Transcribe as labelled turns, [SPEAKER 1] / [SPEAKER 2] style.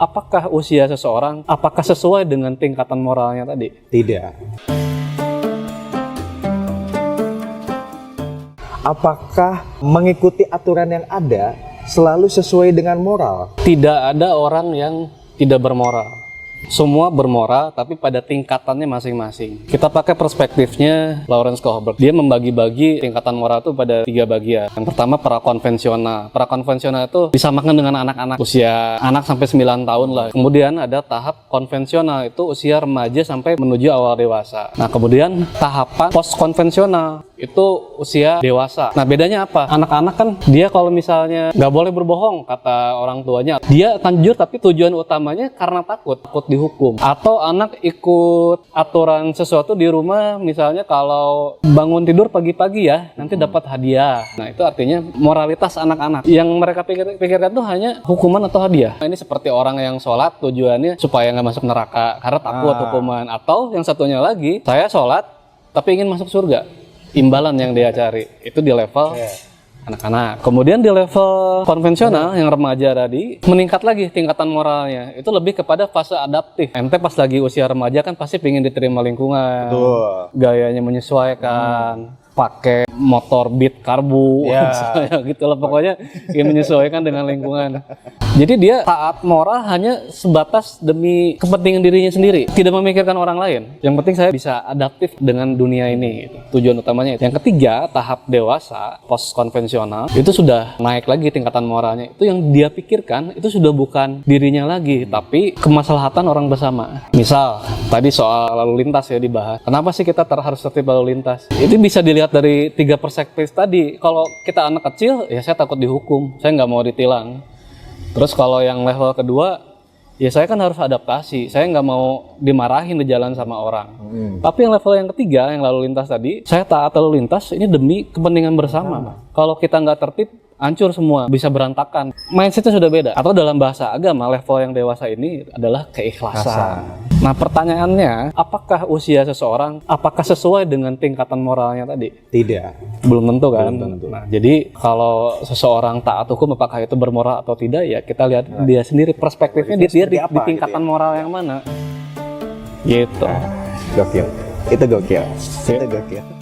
[SPEAKER 1] apakah usia seseorang, apakah sesuai dengan tingkatan moralnya tadi?
[SPEAKER 2] Tidak. Apakah mengikuti aturan yang ada selalu sesuai dengan moral?
[SPEAKER 1] Tidak ada orang yang tidak bermoral. Semua bermoral, tapi pada tingkatannya masing-masing. Kita pakai perspektifnya Lawrence Kohlberg. Dia membagi-bagi tingkatan moral itu pada 3 bagian. Yang pertama, prakonvensional. Prakonvensional itu disamakan dengan anak-anak. Usia anak sampai 9 tahun lah. Kemudian ada tahap konvensional, itu usia remaja sampai menuju awal dewasa. Nah, kemudian tahapan postkonvensional, itu usia dewasa. Nah, bedanya apa? Anak-anak kan dia kalau misalnya nggak boleh berbohong, kata orang tuanya. Dia akan jujur, tapi tujuan utamanya karena takut dihukum. Atau anak ikut aturan sesuatu di rumah, misalnya kalau bangun tidur pagi-pagi ya, nanti dapat hadiah. Nah, itu artinya moralitas anak-anak. Yang mereka pikirkan tuh hanya hukuman atau hadiah. Nah, ini seperti orang yang sholat tujuannya supaya nggak masuk neraka karena takut hukuman. Atau yang satunya lagi, saya sholat tapi ingin masuk surga. Imbalan yang dia cari itu di level anak-anak. Kemudian di level konvensional yang remaja tadi, meningkat lagi tingkatan moralnya. Itu lebih kepada fase adaptif. Ente pas lagi usia remaja kan pasti pengen diterima lingkungan.
[SPEAKER 2] Betul.
[SPEAKER 1] Gayanya menyesuaikan. Pakai motor Beat karbu, gitu lah pokoknya, yang menyesuaikan dengan lingkungan. Jadi dia taat moral hanya sebatas demi kepentingan dirinya sendiri, tidak memikirkan orang lain. Yang penting saya bisa adaptif dengan dunia ini, tujuan utamanya. Yang ketiga, tahap dewasa, post konvensional, itu sudah naik lagi tingkatan moralnya. Itu yang dia pikirkan itu sudah bukan dirinya lagi, tapi kemaslahatan orang bersama. Misal tadi soal lalu lintas ya dibahas. Kenapa sih kita harus tertib lalu lintas? Itu bisa dilihat dari 3 perspektif tadi. Kalau kita anak kecil, ya saya takut dihukum, saya nggak mau ditilang. Terus kalau yang level kedua, ya saya kan harus adaptasi, saya nggak mau dimarahin di jalan sama orang. Tapi yang level yang ketiga, yang lalu lintas tadi, saya taat lalu lintas ini demi kepentingan bersama. Kalau kita nggak tertib, hancur semua, bisa berantakan. Mindsetnya sudah beda. Atau dalam bahasa agama, level yang dewasa ini adalah keikhlasan. Nah, pertanyaannya, apakah usia seseorang, apakah sesuai dengan tingkatan moralnya tadi?
[SPEAKER 2] Tidak.
[SPEAKER 1] Belum tentu kan?
[SPEAKER 2] Belum tentu.
[SPEAKER 1] Nah, jadi kalau seseorang taat hukum, apakah itu bermoral atau tidak, ya kita lihat dia sendiri, perspektifnya dia di tingkatan moral yang mana. Gitu.
[SPEAKER 2] Gokil. Itu gokil. Itu gokil.